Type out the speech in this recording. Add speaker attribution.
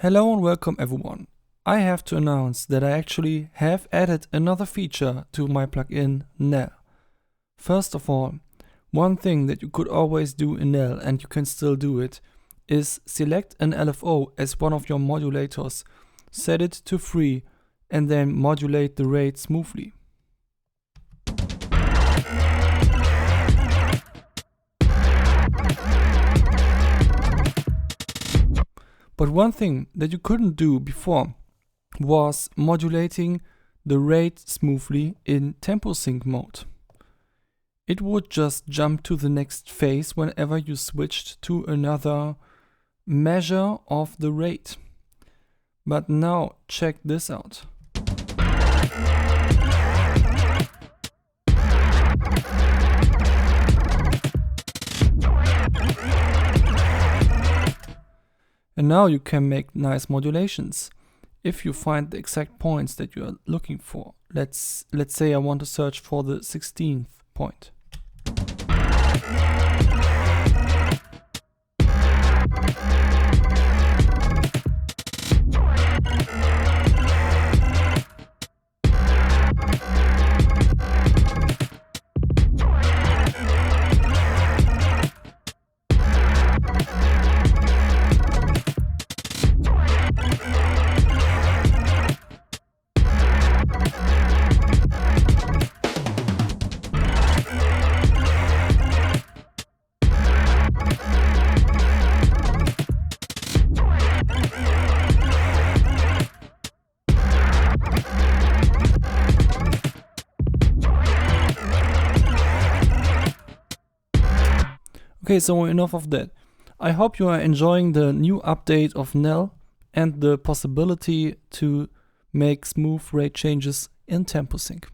Speaker 1: Hello and welcome everyone. I have to announce that I actually have added another feature to my plugin NEL. First of all, one thing that you could always do in NEL, and you can still do it, is select an LFO as one of your modulators, set it to free, and then modulate the rate smoothly. But one thing that you couldn't do before was modulating the rate smoothly in Temposync mode. It would just jump to the next phase whenever you switched to another measure of the rate. But now check this out. And now you can make nice modulations if you find the exact points that you are looking for. Let's say I want to search for the 16th point. Okay, so enough of that. I hope you are enjoying the new update of NEL and the possibility to make smooth rate changes in Temposync.